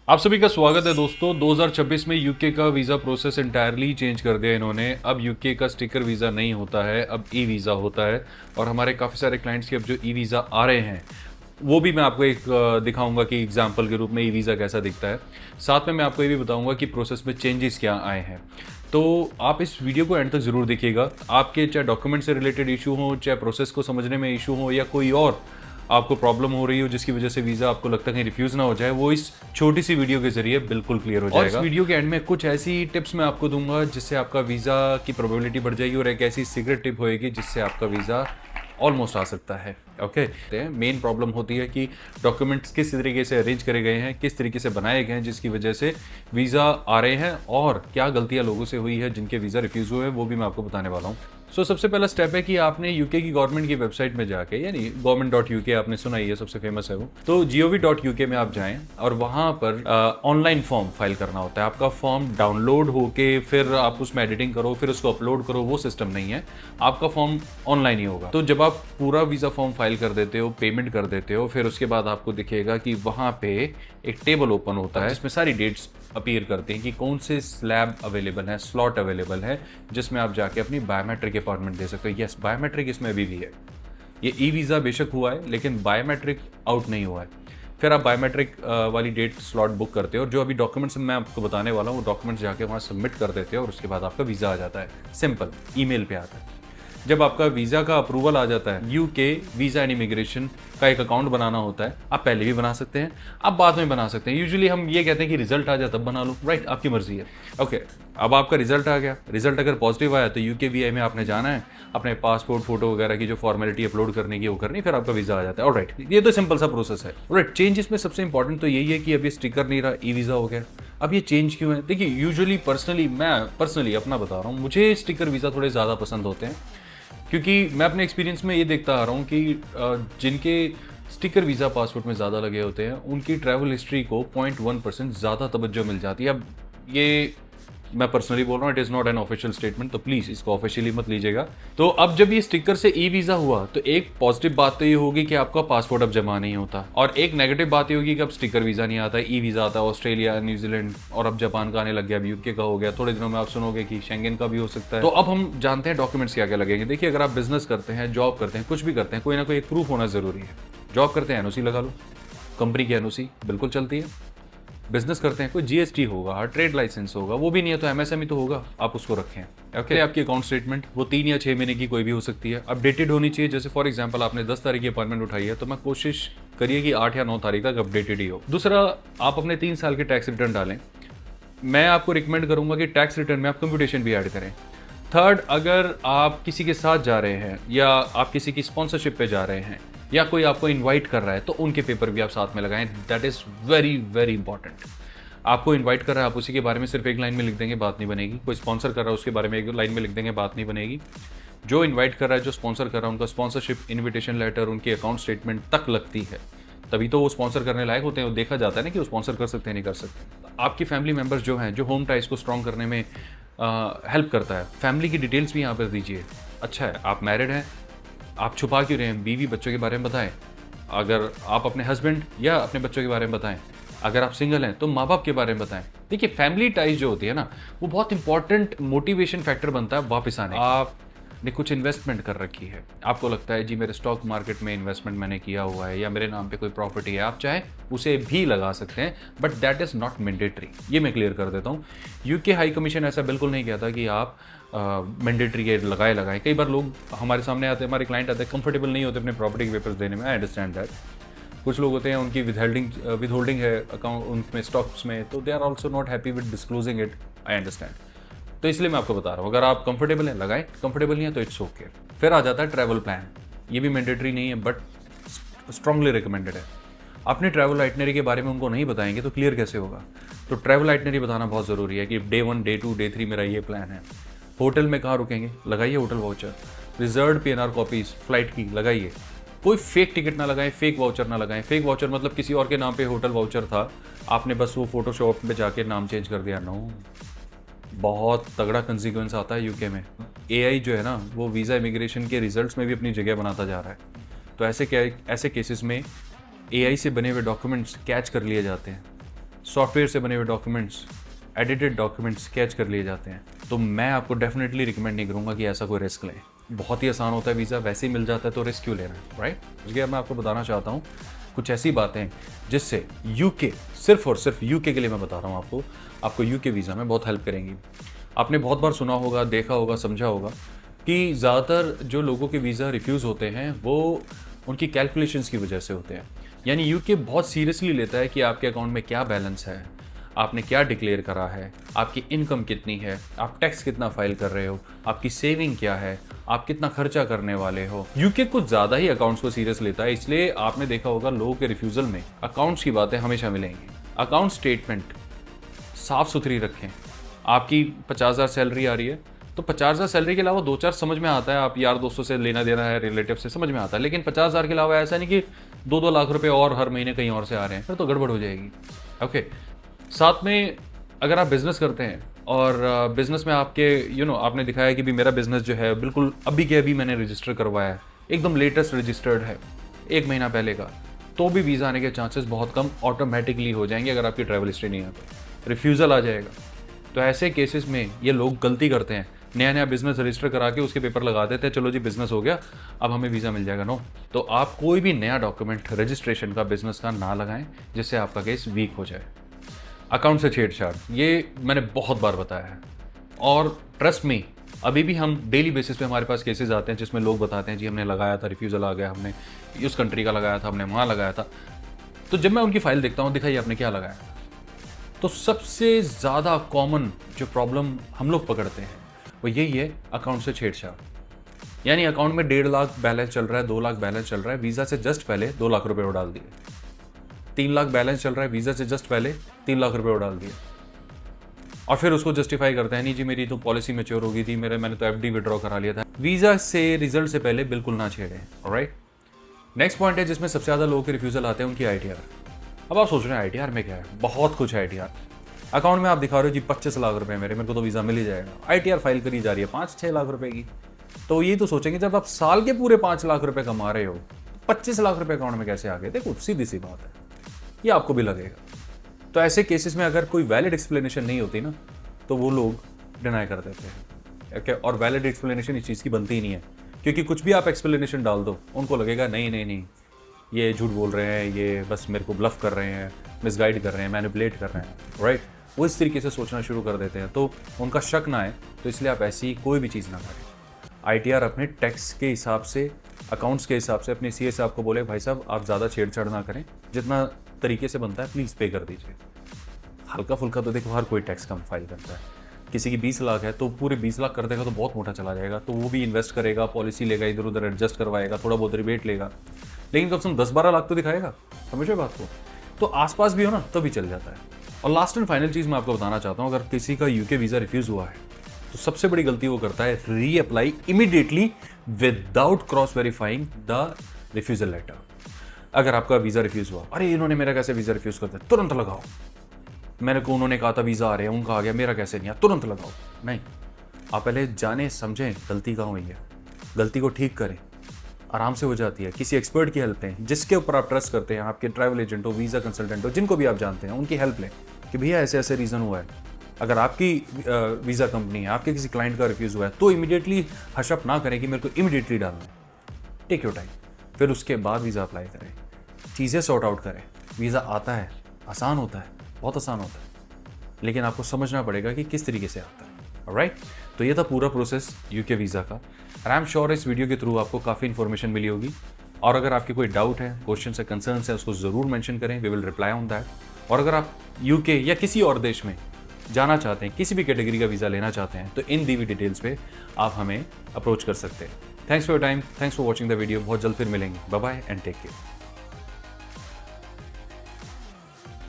आप सभी का स्वागत है दोस्तों। 2026 में यूके का वीज़ा प्रोसेस इंटायरली चेंज कर दिया इन्होंने। अब यूके का स्टिकर वीज़ा नहीं होता है, अब ई वीज़ा होता है। और हमारे काफ़ी सारे क्लाइंट्स के अब जो ई वीज़ा आ रहे हैं वो भी मैं आपको एक दिखाऊंगा कि एग्जाम्पल के रूप में ई वीज़ा कैसा दिखता है। साथ में मैं आपको ये भी बताऊंगा कि प्रोसेस में चेंजेस क्या आए हैं। तो आप इस वीडियो को एंड तक ज़रूर देखिएगा। आपके चाहे डॉक्यूमेंट से रिलेटेड इशू हो, चाहे प्रोसेस को समझने में इशू हो, या कोई और आपको प्रॉब्लम हो रही हो जिसकी वजह से वीज़ा आपको लगता है कहीं रिफ्यूज़ ना हो जाए, वो इस छोटी सी वीडियो के जरिए बिल्कुल क्लियर हो जाएगा। और इस वीडियो के एंड में कुछ ऐसी टिप्स मैं आपको दूंगा जिससे आपका वीज़ा की प्रोबेबिलिटी बढ़ जाएगी, और एक ऐसी सीक्रेट टिप होएगी जिससे आपका वीज़ा ऑलमोस्ट आ सकता है। ओके, मेन प्रॉब्लम होती है कि डॉक्यूमेंट्स किस तरीके से अरेंज करे गए हैं, किस तरीके से बनाए गए हैं जिसकी वजह से वीज़ा आ रहे हैं, और क्या गलतियां लोगों से हुई है जिनके वीज़ा रिफ्यूज़ हुए हैं, वो भी मैं आपको बताने वाला हूँ। सबसे पहला स्टेप है कि आपने यूके की गवर्नमेंट की वेबसाइट में जाके, यानी government.uk आपने सुना ही है, सबसे फेमस है वो, तो gov.uk में आप जाएं और वहां पर ऑनलाइन फॉर्म फाइल करना होता है। आपका फॉर्म डाउनलोड होके फिर आप उसमें एडिटिंग करो, फिर उसको अपलोड करो, वो सिस्टम नहीं है। आपका फॉर्म ऑनलाइन ही होगा। तो जब आप पूरा वीज़ा फॉर्म फाइल कर देते हो, पेमेंट कर देते हो, फिर उसके बाद आपको दिखेगा कि वहां पे एक टेबल ओपन होता है जिसमें सारी डेट्स अपीयर करते हैं कि कौन से स्लैब अवेलेबल है, स्लॉट अवेलेबल है, जिसमें आप जाके अपनी बायोमेट्रिक अपॉइंटमेंट दे सकते हो। यस, बायोमेट्रिक इसमें अभी भी है। ये ई वीज़ा बेशक हुआ है लेकिन बायोमेट्रिक आउट नहीं हुआ है। फिर आप बायोमेट्रिक वाली डेट स्लॉट बुक करते हो, और जो अभी डॉक्यूमेंट्स मैं आपको बताने वाला हूँ वो डॉक्यूमेंट्स जाके वहाँ सबमिट कर देते हो, और उसके बाद आपका वीज़ा आ जाता है। सिंपल, ईमेल पे आता है। जब आपका वीज़ा का अप्रूवल आ जाता है, यूके वीज़ा एंड इमिग्रेशन का एक अकाउंट बनाना होता है। आप पहले भी बना सकते हैं, आप बाद में बना सकते हैं। यूजुअली हम ये कहते हैं कि रिजल्ट आ जाए तब बना लो, राइट, आपकी मर्जी है। ओके, अब आपका रिजल्ट आ गया। रिजल्ट अगर पॉजिटिव आया तो यूके वीआई में आपने जाना है, अपने पासपोर्ट फोटो वगैरह की जो फॉर्मेलिटी अपलोड करने की वो करनी, फिर आपका वीज़ा आ जाता है। ऑलराइट, ये तो सिंपल सा प्रोसेस है। ऑलराइट, चेंज इसमें सबसे इंपॉर्टेंट तो यही है कि अब ये स्टिकर नहीं रहा, ई वीज़ा हो गया। अब ये चेंज क्यों है? देखिए, यूजुअली मैं पर्सनली अपना बता रहा हूँ, मुझे स्टिकर वीज़ा थोड़े ज़्यादा पसंद होते हैं, क्योंकि मैं अपने एक्सपीरियंस में ये देखता आ रहा हूँ कि जिनके स्टिकर वीज़ा पासपोर्ट में ज़्यादा लगे होते हैं उनकी ट्रैवल हिस्ट्री को 0.1% ज़्यादा तवज्जो मिल जाती है। अब ये मैं पर्सनली बोल रहा हूँ, it is not an official statement, तो प्लीज़ इसको ऑफिशियली मत लीजिएगा। तो अब जब ये स्टिकर से ई वीज़ा हुआ तो एक पॉजिटिव बात तो ये होगी कि आपका पासपोर्ट अब जमा नहीं होता, और एक नेगेटिव बात ये होगी कि अब स्टिकर वीज़ा नहीं आता, ई वीज़ा आता है। ऑस्ट्रेलिया, न्यूजीलैंड और अब जापान का आने लग गया, अब यूके का हो गया। थोड़े दिनों में आप सुनोगे कि शेंगेन का भी हो सकता है। तो अब हम जानते हैं डॉक्यूमेंट्स क्या क्या लगेंगे। देखिए, अगर आप बिजनेस करते हैं, जॉब करते हैं, कुछ भी करते हैं, कोई ना कोई एक प्रूफ होना ज़रूरी है। जॉब करते हैं, एनओसी लगा लो, कंपनी की एनओसी बिल्कुल चलती है। बिजनेस करते हैं, कोई जीएसटी होगा, ट्रेड लाइसेंस होगा, वो भी नहीं है तो एमएसएमई तो होगा, आप उसको रखें। ओके, आपकी अकाउंट स्टेटमेंट वो 3 या 6 महीने की कोई भी हो सकती है, अपडेटेड होनी चाहिए। जैसे फॉर एग्जांपल आपने 10 तारीख की अपॉइंटमेंट उठाई है तो मैं कोशिश करिए कि 8 या 9 तारीख तक अपडेटेड ही हो। दूसरा, आप अपने 3 साल के टैक्स रिटर्न डालें। मैं आपको रिकमेंड करूंगा कि टैक्स रिटर्न में आप कंप्यूटेशन भी ऐड करें। थर्ड, अगर आप किसी के साथ जा रहे हैं या आप किसी की स्पॉन्सरशिप पे जा रहे हैं या कोई आपको इनवाइट कर रहा है तो उनके पेपर भी आप साथ में लगाएं। That is very very important. आपको इनवाइट कर रहा है, आप उसी के बारे में सिर्फ एक लाइन में लिख देंगे, बात नहीं बनेगी। कोई स्पॉन्सर कर रहा है, उसके बारे में एक लाइन में लिख देंगे, बात नहीं बनेगी। जो इनवाइट कर रहा है, जो स्पॉन्सर कर रहा है, उनका स्पॉन्सरशिप इन्विटेशन लेटर उनकी अकाउंट स्टेटमेंट तक लगती है, तभी तो वो स्पॉन्सर करने लायक होते हैं। वो देखा जाता है ना कि वो स्पॉन्सर कर सकते हैं, नहीं कर सकते। आपकी फैमिली मेम्बर्स जो हैं, जो होम टाइज को स्ट्रॉन्ग करने में हेल्प करता है, फैमिली की डिटेल्स भी यहाँ पर दीजिए। अच्छा है, आप मैरिड हैं, आप छुपा क्यों रहे हैं? बीवी बच्चों के बारे में बताएं। अगर आप अपने हस्बैंड या अपने बच्चों के बारे में बताएं। अगर आप सिंगल हैं तो माँ बाप के बारे में बताएं। देखिए, फैमिली टाइज जो होती है ना, वो बहुत इंपॉर्टेंट मोटिवेशन फैक्टर बनता है वापस आने। आपने कुछ इन्वेस्टमेंट कर रखी है, आपको लगता है जी मेरे स्टॉक मार्केट में इन्वेस्टमेंट मैंने किया हुआ है, या मेरे नाम पे कोई प्रॉपर्टी है, आप चाहे उसे भी लगा सकते हैं, but that is not mandatory. ये मैं क्लियर कर देता हूँ। यूके हाई कमीशन ऐसा बिल्कुल नहीं कहता कि आप मैंडेटरी है लगाए। कई बार लोग हमारे सामने आते हैं, हमारे क्लाइंट आते हैं, कंफर्टेबल नहीं होते अपने प्रॉपर्टी के पेपर्स देने में। I understand that. कुछ लोग होते हैं उनकी विद होल्डिंग है अकाउंट उनमें, स्टॉक्स में, तो they are also not happy with disclosing it. I understand. तो इसलिए मैं आपको बता रहा हूँ, अगर आप कंफर्टेबल हैं लगाएं, कंफर्टेबल नहीं है तो इट्स ओके। फिर आ जाता है ट्रैवल प्लान। ये भी मैंडेटरी नहीं है बट स्ट्रांगली रिकमेंडेड है। अपने ट्रैवल आइटनरी के बारे में उनको नहीं बताएंगे तो क्लियर कैसे होगा? तो ट्रैवल आइटनरी बताना बहुत ज़रूरी है कि डे 1, डे 2, डे 3 मेरा ये प्लान है। होटल में कहाँ रुकेंगे, लगाइए hotel voucher. Reserve PNR copies flight की लगाइए। कोई फेक टिकट ना लगाएं, फेक वाउचर ना लगाएं। फेक वाउचर मतलब किसी और के नाम पे होटल वाउचर था, आपने बस वो फोटोशॉप में जाके नाम चेंज कर दिया। नो, बहुत तगड़ा कंसिक्वेंस आता है यूके में। एआई जो है ना, वो वीज़ा इमिग्रेशन के रिजल्ट्स में भी अपनी जगह बनाता जा रहा है। तो ऐसे केसेस में एआई से बने हुए डॉक्यूमेंट्स कैच कर लिए जाते हैं। सॉफ्टवेयर से बने हुए डॉक्यूमेंट्स, एडिटेड डॉक्यूमेंट्स कैच कर लिए जाते हैं। तो मैं आपको डेफिनेटली रिकमेंड नहीं करूँगा कि ऐसा कोई रिस्क लें। बहुत ही आसान होता है वीज़ा, वैसे ही मिल जाता है, तो रिस्क क्यों लेना है, राइट? इसलिए अब मैं आपको बताना चाहता हूँ कुछ ऐसी बातें जिससे यूके, सिर्फ और सिर्फ यूके के लिए मैं बता रहा हूँ आपको यूके वीज़ा में बहुत हेल्प करेंगी। आपने बहुत बार सुना होगा, देखा होगा, समझा होगा कि ज़्यादातर जो लोगों के वीज़ा रिफ्यूज़ होते हैं वो उनकी कैलकुलेशंस की वजह से होते हैं। यानी यूके बहुत सीरियसली लेता है कि आपके अकाउंट में क्या बैलेंस है, आपने क्या डिक्लेयर करा है, आपकी इनकम कितनी है, आप टैक्स कितना फाइल कर रहे हो, आपकी सेविंग क्या है, आप कितना खर्चा करने वाले हो। यूके कुछ ज़्यादा ही अकाउंट्स को सीरियस लेता है, इसलिए आपने देखा होगा लोगों के रिफ्यूज़ल में अकाउंट्स की बातें हमेशा मिलेंगी। अकाउंट स्टेटमेंट साफ़ सुथरी रखें। आपकी 50,000 सैलरी आ रही है तो 50,000 सैलरी के अलावा 2-4 समझ में आता है, आप यार दोस्तों से लेना देना है, रिलेटिव से, समझ में आता है। लेकिन 50,000 के अलावा ऐसा नहीं कि 2-2 लाख रुपए और हर महीने कहीं और से आ रहे हैं, फिर तो गड़बड़ हो जाएगी। ओके, साथ में अगर आप बिज़नेस करते हैं और बिज़नेस में आपके आपने दिखाया कि भी मेरा बिज़नेस जो है बिल्कुल अभी के अभी मैंने रजिस्टर करवाया है, एकदम लेटेस्ट रजिस्टर्ड है, 1 महीना पहले का, तो भी वीज़ा आने के चांसेस बहुत कम ऑटोमेटिकली हो जाएंगे अगर आपकी ट्रैवल हिस्ट्री नहीं है तो। रिफ्यूज़ल आ जाएगा। तो ऐसे केसेस में ये लोग गलती करते हैं, नया नया बिजनेस रजिस्टर करा के उसके पेपर लगा देते हैं, चलो जी बिजनेस हो गया, अब हमें वीज़ा मिल जाएगा। नो, तो आप कोई भी नया डॉक्यूमेंट रजिस्ट्रेशन का, बिजनेस का ना लगाएं जिससे आपका केस वीक हो जाए। अकाउंट से छेड़छाड़, ये मैंने बहुत बार बताया है और ट्रस्ट मी, अभी भी हम डेली बेसिस पे हमारे पास केसेस आते हैं जिसमें लोग बताते हैं जी हमने लगाया था, रिफ्यूज़ल आ गया, हमने उस कंट्री का लगाया था, हमने वहाँ लगाया था। तो जब मैं उनकी फाइल देखता हूँ, दिखाइए आपने क्या लगाया, तो सबसे ज़्यादा कॉमन जो प्रॉब्लम हम लोग पकड़ते हैं वो यही है, अकाउंट से छेड़छाड़। यानी अकाउंट में 1.5 लाख बैलेंस चल रहा है, 2 लाख बैलेंस चल रहा है, वीज़ा से जस्ट पहले 2 लाख रुपए और डाल दिए। 3 लाख बैलेंस चल रहा है, वीज़ा से जस्ट पहले 3 लाख रुपए और डाल दिए। और फिर उसको जस्टिफाई करते हैं, नहीं जी मेरी तो पॉलिसी मैच्योर हो गई थी, मैंने तो FD विड्रॉ करा लिया था। वीज़ा से रिजल्ट से पहले बिल्कुल ना छेड़ें, ऑलराइट। नेक्स्ट पॉइंट है जिसमें सबसे ज़्यादा लोगों के रिफ्यूज़ल आते हैं, उनकी ITR। अब आप सोच रहे हैं ITR में क्या है, बहुत कुछ है ITR। अकाउंट में आप दिखा रहे हो जी 25 लाख रुपए मेरे को तो वीज़ा मिल ही जाएगा, ITR फाइल करी जा रही है 5-6 लाख रुपए की। तो ये तो सोचेंगे जब आप साल के पूरे 5 लाख रुपए कमा रहे हो, 25 लाख रुपए अकाउंट में कैसे आ गए? देखो सीधी सी बात है, ये आपको भी लगेगा। तो ऐसे केसेस में अगर कोई वैलिड एक्सप्लेनेशन नहीं होती ना, तो वो लोग डिनाई कर देते हैं। ओके, और वैलिड एक्सप्लेनेशन इस चीज़ की बनती ही नहीं है, क्योंकि कुछ भी आप एक्सप्लेनेशन डाल दो, उनको लगेगा नहीं ये झूठ बोल रहे हैं, ये बस मेरे को ब्लफ कर रहे हैं, मिसगाइड कर रहे हैं, मैनिपुलेट कर रहे हैं, राइट। वो इस तरीके से सोचना शुरू कर देते हैं, तो उनका शक ना आए, तो इसलिए आप ऐसी कोई भी चीज़ ना करें। ITR अपने टैक्स के हिसाब से, अकाउंट्स के हिसाब से अपने CA साहब को बोले भाई साहब आप ज़्यादा छेड़छाड़ ना करें, जितना तरीके से बनता है प्लीज़ पे कर दीजिए। हल्का फुल्का तो देखो हर कोई टैक्स कम फाइल करता है, किसी की 20 लाख है तो पूरे 20 लाख कर देगा तो बहुत मोटा चला जाएगा, तो वो भी इन्वेस्ट करेगा, पॉलिसी लेगा, इधर उधर एडजस्ट करवाएगा, थोड़ा बहुत रिबेट लेगा, लेकिन कम से कम 10-12 लाख तो दिखाएगा। समझो बात को, तो आसपास भी हो ना तभी चल जाता है। और लास्ट एंड फाइनल चीज़ मैं आपको बताना चाहता हूँ, अगर किसी का UK वीज़ा रिफ्यूज़ हुआ है तो सबसे बड़ी गलती वो करता है reapply immediately without cross verifying the refusal letter. अगर आपका वीज़ा रिफ्यूज़ हुआ, अरे इन्होंने मेरा कैसे वीज़ा रिफ्यूज़ कर दिया, तुरंत लगाओ। मेरे को उन्होंने कहा था वीज़ा आ रहे हैं, उनका आ गया, मेरा कैसे नहीं आया, तुरंत लगाओ। नहीं, आप पहले जाने समझें गलती कहाँ हुई है, गलती को ठीक करें, आराम से हो जाती है। किसी एक्सपर्ट की हेल्प लें, जिसके ऊपर आप ट्रस्ट करते हैं, आपके ट्रैवल एजेंट हो, वीज़ा कंसल्टेंट हो, जिनको भी आप जानते हैं, उनकी हेल्प लें कि भैया ऐसे ऐसे रीज़न हुआ है। अगर आपकी वीज़ा कंपनी है, आपके किसी क्लाइंट का रिफ्यूज़ हुआ है, तो इमीडिएटली हशअप ना करें कि मेरे को इमीडिएटली डालना है। टेक योर टाइम, फिर उसके बाद वीज़ा अप्लाई करें, चीज़ें सॉर्ट आउट करें। वीज़ा आता है, आसान होता है, बहुत आसान होता है, लेकिन आपको समझना पड़ेगा कि किस तरीके से आता है। ऑलराइट, तो ये था पूरा प्रोसेस UK वीज़ा का। आई एम श्योर इस वीडियो के थ्रू आपको काफ़ी इन्फॉर्मेशन मिली होगी, और अगर आपके कोई डाउट है, क्वेश्चन है, कंसर्न्स है, उसको ज़रूर मेंशन करें, we will reply on that. और अगर आप UK या किसी और देश में जाना चाहते हैं, किसी भी कैटेगरी का वीज़ा लेना चाहते हैं, तो इन दी हुई डिटेल्स पे आप हमें अप्रोच कर सकते हैं। Thanks for your time, thanks for watching the video. बहुत जल्द फिर मिलेंगे, bye bye and take care.